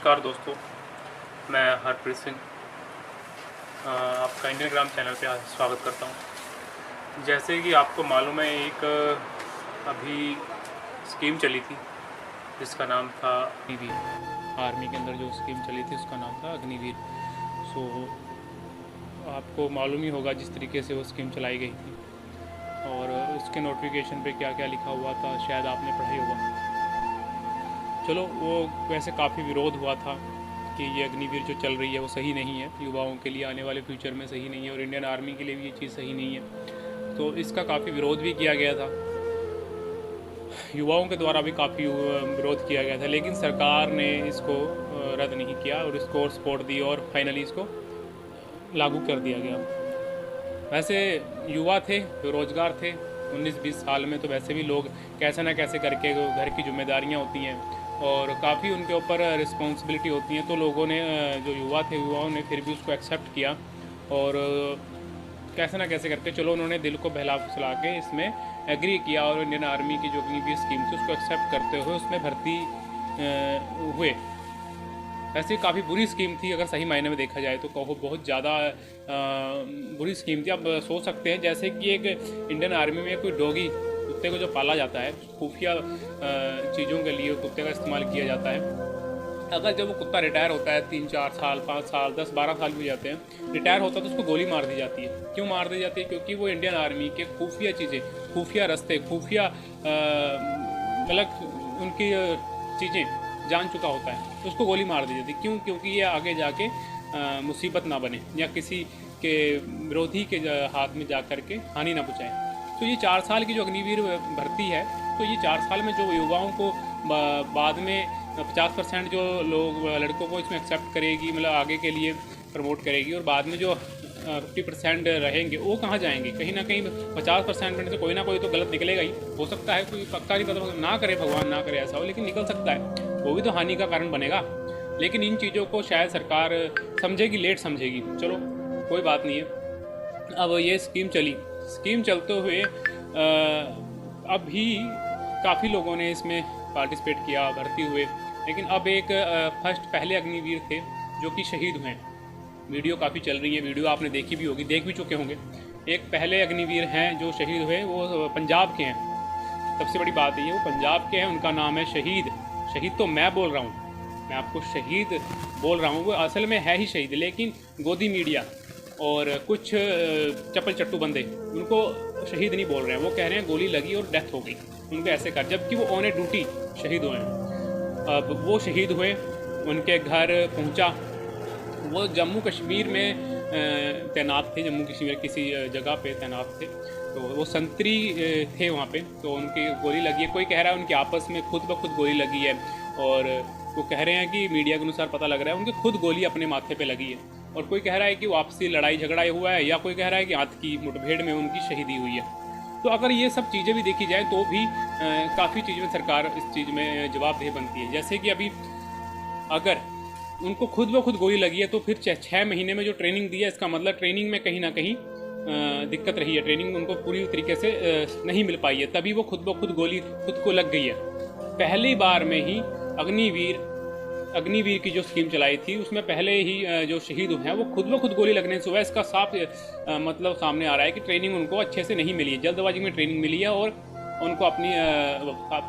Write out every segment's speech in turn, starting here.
नमस्कार दोस्तों, मैं हरप्रीत सिंह आपका इंडियन ग्राम चैनल पे स्वागत करता हूँ। जैसे कि आपको मालूम है, एक अभी स्कीम चली थी जिसका नाम था अग्निवीर। आर्मी के अंदर जो स्कीम चली थी उसका नाम था अग्निवीर। सो आपको मालूम ही होगा जिस तरीके से वो स्कीम चलाई गई थी और उसके नोटिफिकेशन पे क्या क्या लिखा हुआ था, शायद आपने पढ़ा ही होगा। चलो, वो वैसे काफ़ी विरोध हुआ था कि ये अग्निवीर जो चल रही है वो सही नहीं है, युवाओं के लिए आने वाले फ्यूचर में सही नहीं है और इंडियन आर्मी के लिए भी ये चीज़ सही नहीं है। तो इसका काफ़ी विरोध भी किया गया था, युवाओं के द्वारा भी काफ़ी विरोध किया गया था, लेकिन सरकार ने इसको रद्द नहीं किया और इसको सपोर्ट दी और फाइनली इसको लागू कर दिया गया। वैसे युवा थे, बेरोजगार थे 19-20 साल में, तो वैसे भी लोग कैसे ना कैसे करके घर की जिम्मेदारियां होती हैं और काफ़ी उनके ऊपर रिस्पॉन्सिबिलिटी होती हैं, तो लोगों ने, जो युवा थे, युवाओं ने फिर भी उसको एक्सेप्ट किया और कैसे ना कैसे करके चलो उन्होंने दिल को बहला फुसला के इसमें एग्री किया और इंडियन आर्मी की जो अग्निवीर स्कीम थी उसको एक्सेप्ट करते हुए उसमें भर्ती हुए। वैसे काफ़ी बुरी स्कीम थी, अगर सही मायने में देखा जाए तो कहो बहुत ज़्यादा बुरी स्कीम थी। आप सोच सकते हैं जैसे कि एक इंडियन आर्मी में कोई डॉगी, कुत्ते को जो पाला जाता है खुफिया चीज़ों के लिए कुत्ते का इस्तेमाल किया जाता है। अगर जब वो कुत्ता रिटायर होता है 3-4 साल, 5 साल, 10-12 साल भी हो जाते हैं, रिटायर होता है तो उसको गोली मार दी जाती है। क्यों मार दी जाती है? क्योंकि वो इंडियन आर्मी के खुफिया चीज़ें, खुफिया रास्ते, खुफिया मतलब उनकी चीज़ें जान चुका होता है तो उसको गोली मार दी जाती है। क्यों? क्योंकि ये आगे जाके मुसीबत ना बने या किसी के विरोधी के हाथ में जा कर के हानि ना पहुँचाए। तो ये 4 साल की जो अग्निवीर भर्ती है, तो ये 4 साल में जो युवाओं को बाद में 50% जो लोग लड़कों को इसमें एक्सेप्ट करेगी, मतलब आगे के लिए प्रमोट करेगी, और बाद में जो 50% रहेंगे वो कहाँ जाएंगे? कहीं ना कहीं 50% में से कोई ना कोई तो गलत निकलेगा ही। हो सकता है कोई पक्का नहीं पता, ना करे भगवान ना करे ऐसा हो, लेकिन निकल सकता है, वो भी तो हानि का कारण बनेगा। लेकिन इन चीज़ों को शायद सरकार समझेगी, लेट समझेगी। चलो कोई बात नहीं है। अब ये स्कीम चली, स्कीम चलते हुए अभी काफ़ी लोगों ने इसमें पार्टिसिपेट किया, भर्ती हुए, लेकिन अब एक पहले अग्निवीर थे जो कि शहीद हुए। वीडियो काफ़ी चल रही है, वीडियो आपने देखी भी होगी, देख भी चुके होंगे। एक पहले अग्निवीर हैं जो शहीद हुए, वो पंजाब के हैं। सबसे बड़ी बात ये, वो पंजाब के हैं, उनका नाम है शहीद। शहीद तो मैं बोल रहा हूँ, मैं आपको शहीद बोल रहा हूँ, वो असल में है ही शहीद, लेकिन गोदी मीडिया और कुछ चप्पल चट्टू बंदे उनको शहीद नहीं बोल रहे हैं। वो कह रहे हैं गोली लगी और डेथ हो गई, उनको ऐसे कर, जबकि वो ऑन ए ड्यूटी शहीद हुए हैं। अब वो शहीद हुए, उनके घर पहुंचा। वो जम्मू कश्मीर में तैनात थे, जम्मू कश्मीर किसी जगह पे तैनात थे, तो वो संतरी थे वहाँ पे, तो उनकी गोली लगी है। कोई कह रहा है उनकी आपस में खुद ब खुद गोली लगी है, और वो कह रहे हैं कि मीडिया के अनुसार पता लग रहा है उनकी खुद गोली अपने माथे पे लगी है, और कोई कह रहा है कि वो आपसी लड़ाई झगड़ा हुआ है, या कोई कह रहा है कि हाथ की मुठभेड़ में उनकी शहीदी हुई है। तो अगर ये सब चीज़ें भी देखी जाए तो भी काफ़ी चीज़ में सरकार इस चीज़ में जवाबदेह बनती है। जैसे कि अभी अगर उनको खुद ब खुद गोली लगी है तो फिर 6 महीने में जो ट्रेनिंग दी है, इसका मतलब ट्रेनिंग में कहीं ना कहीं दिक्कत रही है, ट्रेनिंग उनको पूरी तरीके से नहीं मिल पाई है, तभी वो खुद ब खुद गोली खुद को लग गई है। पहली बार में ही अग्निवीर की जो स्कीम चलाई थी उसमें पहले ही जो शहीद हुए हैं वो खुद ब खुद गोली लगने से हुआ। इसका साफ मतलब सामने आ रहा है कि ट्रेनिंग उनको अच्छे से नहीं मिली है, जल्दबाजी में ट्रेनिंग मिली है, और उनको अपनी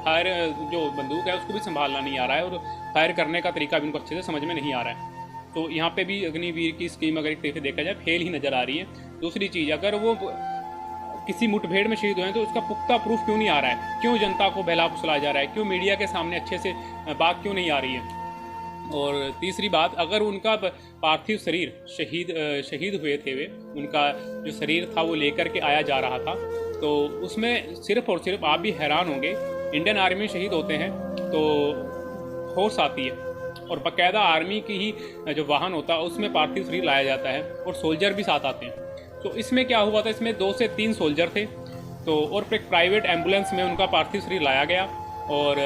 फायर जो बंदूक है उसको भी संभालना नहीं आ रहा है, और फायर करने का तरीका भी उनको अच्छे से समझ में नहीं आ रहा है। तो यहाँ पे भी अग्निवीर की स्कीम अगर एक तरीके से देखा जाए फेल ही नज़र आ रही है। दूसरी चीज़, अगर वो किसी मुठभेड़ में शहीद हुए हैं तो उसका पुख्ता प्रूफ क्यों नहीं आ रहा है? क्यों जनता को बहला फुसलाया जा रहा है? क्यों मीडिया के सामने अच्छे से बात क्यों नहीं आ रही है? और तीसरी बात, अगर उनका पार्थिव शरीर शहीद हुए थे वे, उनका जो शरीर था वो लेकर के आया जा रहा था, तो उसमें सिर्फ और सिर्फ, आप भी हैरान होंगे, इंडियन आर्मी में शहीद होते हैं तो फोर्स आती है और बाकायदा आर्मी की ही जो वाहन होता है उसमें पार्थिव शरीर लाया जाता है, और सोल्जर भी साथ आते हैं। तो इसमें क्या हुआ था, इसमें 2 से 3 सोल्जर थे, तो और एक प्राइवेट एम्बुलेंस में उनका पार्थिव शरीर लाया गया। और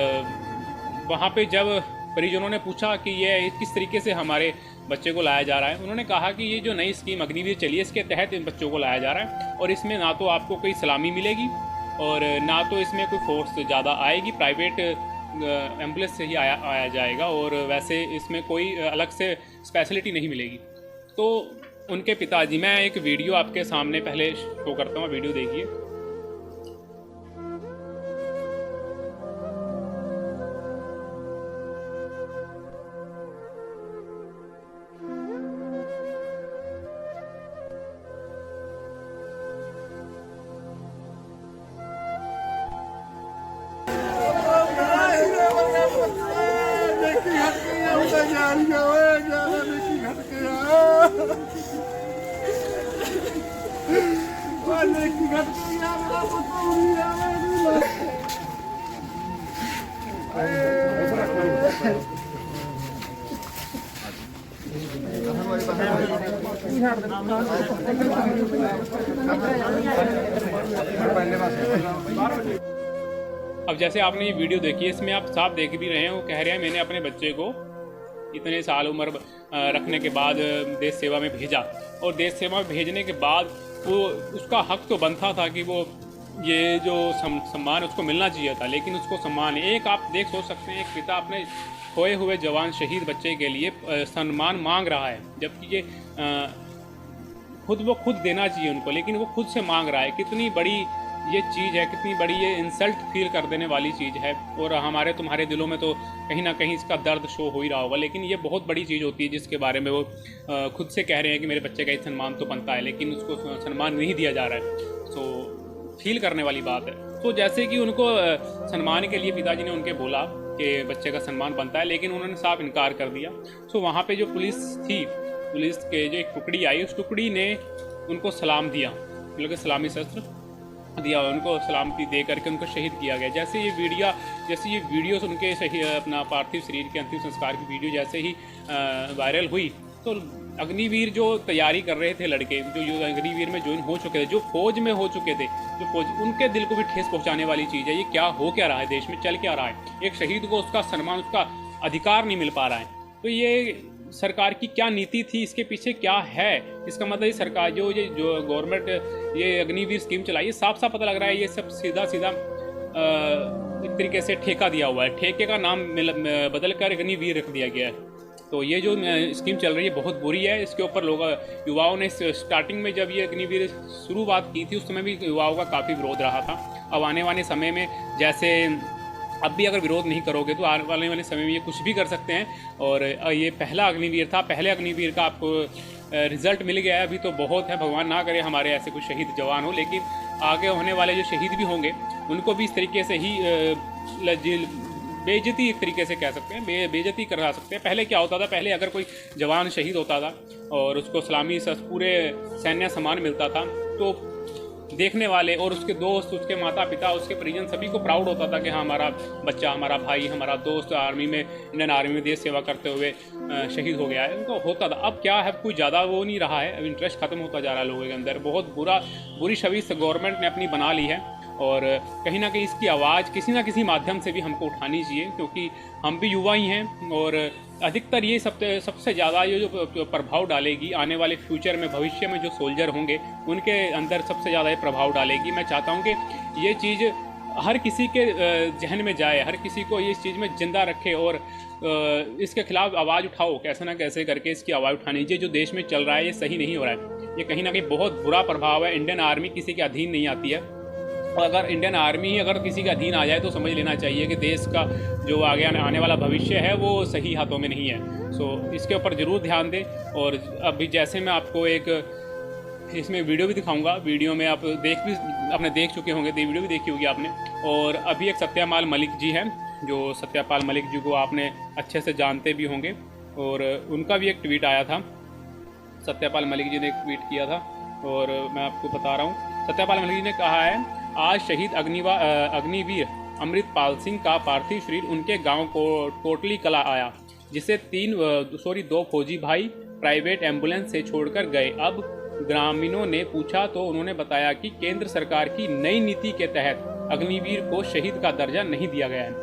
वहाँ पे जब परिजनों ने पूछा कि ये किस तरीके से हमारे बच्चे को लाया जा रहा है, उन्होंने कहा कि ये जो नई स्कीम अग्निवीर चली है इसके तहत इन बच्चों को लाया जा रहा है, और इसमें ना तो आपको कोई सलामी मिलेगी और ना तो इसमें कोई फोर्स ज़्यादा आएगी, प्राइवेट एम्बुलेंस से ही आया जाएगा और वैसे इसमें कोई अलग से स्पेशलिटी नहीं मिलेगी। तो उनके पिताजी, मैं एक वीडियो आपके सामने पहले शो करता हूँ, वीडियो देखिए। अब जैसे आपने ये वीडियो देखी है, इसमें आप साफ देख भी रहे हैं, वो कह रहे हैं मैंने अपने बच्चे को इतने साल उम्र रखने के बाद देश सेवा में भेजा, और देश सेवा में भेजने के बाद वो उसका हक तो बनता था कि वो ये जो सम्मान उसको मिलना चाहिए था, लेकिन उसको सम्मान एक आप सोच सकते हैं, एक पिता अपने खोए हुए जवान शहीद बच्चे के लिए सम्मान मांग रहा है, जबकि ये खुद देना चाहिए उनको, लेकिन वो खुद से मांग रहा है। कितनी बड़ी ये चीज़ है, कितनी बड़ी ये इंसल्ट फील कर देने वाली चीज़ है, और हमारे तुम्हारे दिलों में तो कहीं ना कहीं इसका दर्द शो हो ही रहा होगा, लेकिन ये बहुत बड़ी चीज़ होती है जिसके बारे में वो खुद से कह रहे हैं कि मेरे बच्चे का ही सम्मान तो बनता है, लेकिन उसको सम्मान नहीं दिया जा रहा है। तो फील करने वाली बात है। तो जैसे कि उनको सम्मान के लिए पिताजी ने उनके बोला कि बच्चे का सम्मान बनता है, लेकिन उन्होंने साफ इनकार कर दिया। तो वहाँ पर जो पुलिस थी, पुलिस के जो एक टुकड़ी आई, उस टुकड़ी ने उनको सलाम दिया, मतलब कि सलामी शस्त्र दिया, उनको सलामती दे करके उनको शहीद किया गया। जैसे ये वीडियोस उनके अपना पार्थिव शरीर के अंतिम संस्कार की वीडियो जैसे ही वायरल हुई, तो अग्निवीर जो तैयारी कर रहे थे लड़के, जो अग्निवीर में ज्वाइन हो चुके थे, जो फौज में हो चुके थे, जो फौज, उनके दिल को भी ठेस पहुंचाने वाली चीज़ है। ये क्या हो क्या रहा है, देश में चल क्या रहा है, एक शहीद को उसका सम्मान, उसका अधिकार नहीं मिल पा रहा है। तो ये सरकार की क्या नीति थी, इसके पीछे क्या है, इसका मतलब ये सरकार जो गवर्नमेंट ये अग्निवीर स्कीम चलाई, साफ साफ पता लग रहा है ये सब सीधा एक तरीके से ठेका दिया हुआ है, ठेके का नाम बदल कर अग्निवीर रख दिया गया है। तो ये जो स्कीम चल रही है बहुत बुरी है। इसके ऊपर लोग, युवाओं ने स्टार्टिंग में जब ये अग्निवीर शुरुआत की थी उस समय भी युवाओं का काफ़ी विरोध रहा था। अब आने वाले समय में जैसे अब भी अगर विरोध नहीं करोगे तो आने वाले समय में ये कुछ भी कर सकते हैं। और ये पहला अग्निवीर था, पहले अग्निवीर का आपको रिजल्ट मिल गया है। अभी तो बहुत है, भगवान ना करे हमारे ऐसे कुछ शहीद जवान हो, लेकिन आगे होने वाले जो शहीद भी होंगे उनको भी इस तरीके से ही बेइज्जती एक तरीके से कह सकते हैं, बेइज्जती करा सकते हैं। पहले क्या होता था, पहले अगर कोई जवान शहीद होता था और उसको सलामी पूरे सैन्य सम्मान मिलता था तो देखने वाले और उसके दोस्त, उसके माता पिता, उसके परिजन सभी को प्राउड होता था कि हाँ हमारा बच्चा, हमारा भाई, हमारा दोस्त आर्मी में, इंडियन आर्मी में देश सेवा करते हुए शहीद हो गया है, उनको होता था। अब क्या है, कोई ज़्यादा वो नहीं रहा है, अब इंटरेस्ट खत्म होता जा रहा है लोगों के अंदर। बहुत बुरी छवि गवर्नमेंट ने अपनी बना ली है और कहीं ना कहीं इसकी आवाज़ किसी ना किसी माध्यम से भी हमको उठानी चाहिए, क्योंकि हम भी युवा ही हैं और अधिकतर ये सबसे ज़्यादा ये जो प्रभाव डालेगी आने वाले फ्यूचर में, भविष्य में जो सोल्जर होंगे उनके अंदर सबसे ज़्यादा ये प्रभाव डालेगी। मैं चाहता हूँ कि ये चीज़ हर किसी के जहन में जाए, हर किसी को ये इस चीज़ में जिंदा रखे और इसके खिलाफ आवाज़ उठाओ, कैसे ना कैसे करके इसकी आवाज़ उठानी चाहिए। जो देश में चल रहा है ये सही नहीं हो रहा है, ये कहीं ना कहीं बहुत बुरा प्रभाव है। इंडियन आर्मी किसी के अधीन नहीं आती है, और अगर इंडियन आर्मी ही अगर किसी का अधीन आ जाए तो समझ लेना चाहिए कि देश का जो आगे आने वाला भविष्य है वो सही हाथों में नहीं है। सो इसके ऊपर ज़रूर ध्यान दें। और अभी जैसे मैं आपको एक इसमें वीडियो भी दिखाऊंगा, वीडियो में आप आपने देख चुके होंगे, वीडियो भी देखी होगी आपने। और अभी एक सत्यपाल मलिक जी हैं, जो सत्यपाल मलिक जी को आपने अच्छे से जानते भी होंगे, और उनका भी एक ट्वीट आया था। सत्यपाल मलिक जी ने एक ट्वीट किया था और मैं आपको बता रहा हूँ। सत्यपाल मलिक जी ने कहा है, आज शहीद अग्निवीर अमृतपाल सिंह का पार्थिव शरीर उनके गांव कोटली कला आया, जिसे 2 फौजी भाई प्राइवेट एम्बुलेंस से छोड़कर गए। अब ग्रामीणों ने पूछा तो उन्होंने बताया कि केंद्र सरकार की नई नीति के तहत अग्निवीर को शहीद का दर्जा नहीं दिया गया है,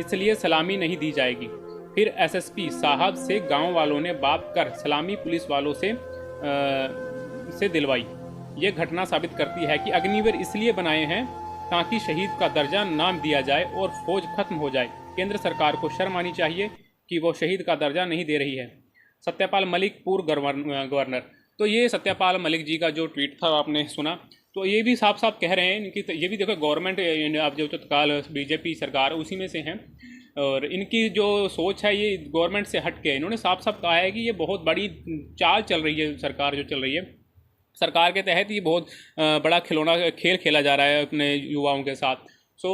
इसलिए सलामी नहीं दी जाएगी। फिर एसएसपी साहब से गांव वालों ने बात कर सलामी पुलिस वालों से दिलवाई। ये घटना साबित करती है कि अग्निवीर इसलिए बनाए हैं ताकि शहीद का दर्जा ना दिया जाए और फौज खत्म हो जाए। केंद्र सरकार को शर्म आनी चाहिए कि वो शहीद का दर्जा नहीं दे रही है। सत्यपाल मलिक पूर्व गवर्नर। तो ये सत्यपाल मलिक जी का जो ट्वीट था आपने सुना, तो ये भी साफ साफ कह रहे हैं इनकी, ये भी देखो गवर्नमेंट अब जो तत्काल बीजेपी सरकार उसी में से हैं, और इनकी जो सोच है ये गवर्नमेंट से हट के इन्होंने साफ साफ कहा है कि ये बहुत बड़ी चाल चल रही है, सरकार जो चल रही है, सरकार के तहत ये बहुत बड़ा खिलौना खेल खेला जा रहा है अपने युवाओं के साथ। सो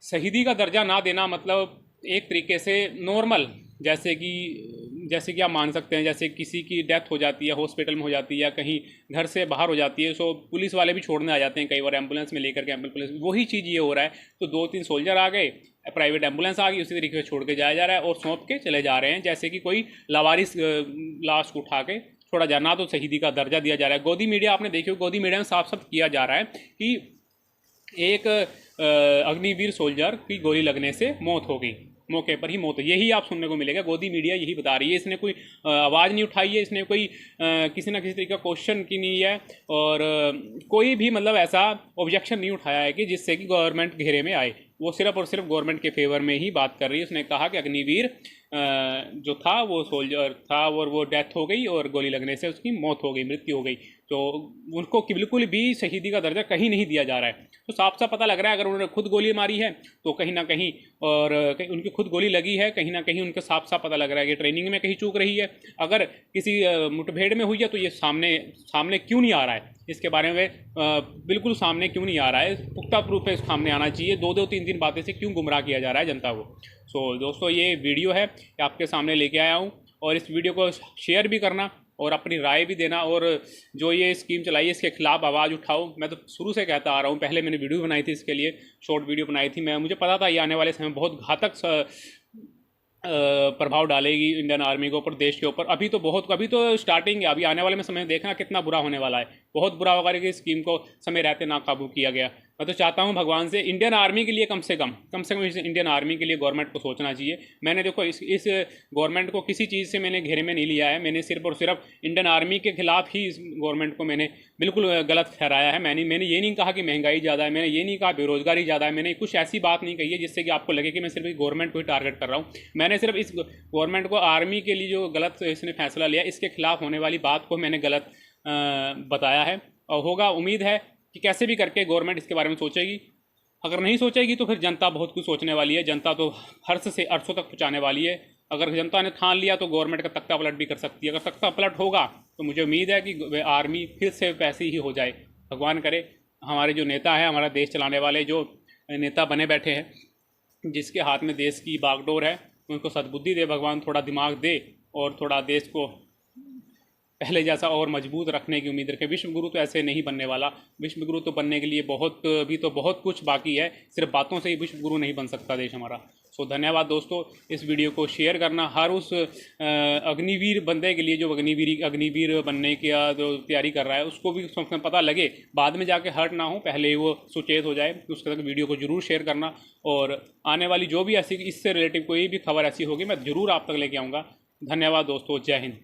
शहीदी का दर्जा ना देना मतलब एक तरीके से नॉर्मल, जैसे कि आप मान सकते हैं, जैसे किसी की डेथ हो जाती है, हॉस्पिटल में हो जाती है या कहीं घर से बाहर हो जाती है, सो पुलिस वाले भी छोड़ने आ जाते हैं कई बार एम्बुलेंस में लेकर के, एम्बुलेंस वही चीज़ ये हो रहा है। तो 2-3 सोल्जर आ गए, प्राइवेट एम्बुलेंस आ गई, उसी तरीके से छोड़ के जाया जा रहा है और सौंप के चले जा रहे हैं, जैसे कि कोई लावारिस लाश को उठा के छोड़ा जा, ना तो शहीदी का दर्जा दिया जा रहा है। गोदी मीडिया आपने देखी हो, गोदी मीडिया में साफ साफ किया जा रहा है कि एक अग्निवीर सोल्जर की गोली लगने से मौत हो गई, मौके पर ही मौत, यही आप सुनने को मिलेगा। गोदी मीडिया यही बता रही है, इसने कोई आवाज़ नहीं उठाई है, इसने कोई किसी ना किसी तरीके का क्वेश्चन की नहीं है, और कोई भी मतलब ऐसा ऑब्जेक्शन नहीं उठाया है कि जिससे कि गवर्नमेंट घेरे में आए। वो सिर्फ और सिर्फ गवर्नमेंट के फेवर में ही बात कर रही है। उसने कहा कि अग्निवीर जो था वो सोल्जर था और वो डेथ हो गई और गोली लगने से उसकी मौत हो गई, मृत्यु हो गई, तो उनको बिल्कुल भी शहीदी का दर्जा कहीं नहीं दिया जा रहा है। तो साफ साफ पता लग रहा है अगर उन्होंने खुद गोली मारी है तो कहीं ना कहीं, और कहीं उनकी खुद गोली लगी है, कहीं ना कहीं उनके साफ साफ पता लग रहा है कि ट्रेनिंग में कहीं चूक रही है। अगर किसी मुठभेड़ में हुई है तो ये सामने क्यों नहीं आ रहा है, इसके बारे में बिल्कुल सामने क्यों नहीं आ रहा है, पुख्ता प्रूफ है सामने आना चाहिए। 2-2-3-3 बातें से क्यों गुमराह किया जा रहा है जनता को। सो दोस्तों ये वीडियो है कि आपके सामने लेके आया हूँ, और इस वीडियो को शेयर भी करना और अपनी राय भी देना, और जो ये स्कीम चलाई है इसके खिलाफ आवाज़ उठाओ। मैं तो शुरू से कहता आ रहा हूँ, पहले मैंने वीडियो बनाई थी इसके लिए, शॉर्ट वीडियो बनाई थी, मुझे पता था ये आने वाले समय बहुत घातक प्रभाव डालेगी इंडियन आर्मी के ऊपर, देश के ऊपर। अभी तो स्टार्टिंग है, अभी आने वाले में समय देखना कितना बुरा होने वाला है, बहुत बुरा होगा कि स्कीम को समय रहते नाकाबू किया गया। मैं तो चाहता हूं भगवान से इंडियन आर्मी के लिए कम से कम इस इंडियन आर्मी के लिए गवर्नमेंट को सोचना चाहिए। मैंने देखो इस गवर्नमेंट को किसी चीज़ से मैंने घेरे में नहीं लिया है, मैंने सिर्फ और सिर्फ इंडियन आर्मी के खिलाफ ही इस गवर्नमेंट को मैंने बिल्कुल गलत ठहराया है। मैंने ये नहीं कहा कि महंगाई ज़्यादा है, मैंने ये नहीं कहा बेरोजगारी ज़्यादा है, मैंने कुछ ऐसी बात नहीं कही है जिससे कि आपको लगे कि मैं सिर्फ गवर्नमेंट को ही टारगेट कर रहा हूँ। मैंने सिर्फ इस गवर्नमेंट को, आर्मी के लिए जो गलत इसने फैसला लिया, इसके खिलाफ होने वाली बात को मैंने गलत बताया है, और होगा, उम्मीद है कि कैसे भी करके गवर्नमेंट इसके बारे में सोचेगी। अगर नहीं सोचेगी तो फिर जनता बहुत कुछ सोचने वाली है, जनता तो हर्ष से अरसों तक पहुँचाने वाली है। अगर जनता ने ठान लिया तो गवर्नमेंट का तख्ता पलट भी कर सकती है। अगर तख्ता पलट होगा तो मुझे उम्मीद है कि आर्मी फिर से वैसी ही हो जाए। भगवान करे हमारे जो नेता है, हमारा देश चलाने वाले जो नेता बने बैठे हैं, जिसके हाथ में देश की बागडोर है, उनको सद्बुद्धि दे भगवान, थोड़ा दिमाग दे और थोड़ा देश को पहले जैसा और मजबूत रखने की उम्मीद रखें। विश्वगुरु तो ऐसे नहीं बनने वाला, विश्वगुरु तो बनने के लिए बहुत कुछ बाकी है, सिर्फ बातों से ही विश्वगुरु नहीं बन सकता देश हमारा। सो धन्यवाद दोस्तों, इस वीडियो को शेयर करना हर उस अग्निवीर बंदे के लिए जो अग्निवीर बनने की जो तैयारी कर रहा है, उसको भी पता लगे, बाद में जाके हर्ट ना हो, पहले ही वो सुचेत हो जाए। उसके तक वीडियो को जरूर शेयर करना, और आने वाली जो भी ऐसी इससे रिलेटिव कोई भी खबर ऐसी होगी मैं ज़रूर आप तक लेके आऊँगा। धन्यवाद दोस्तों, जय हिंद।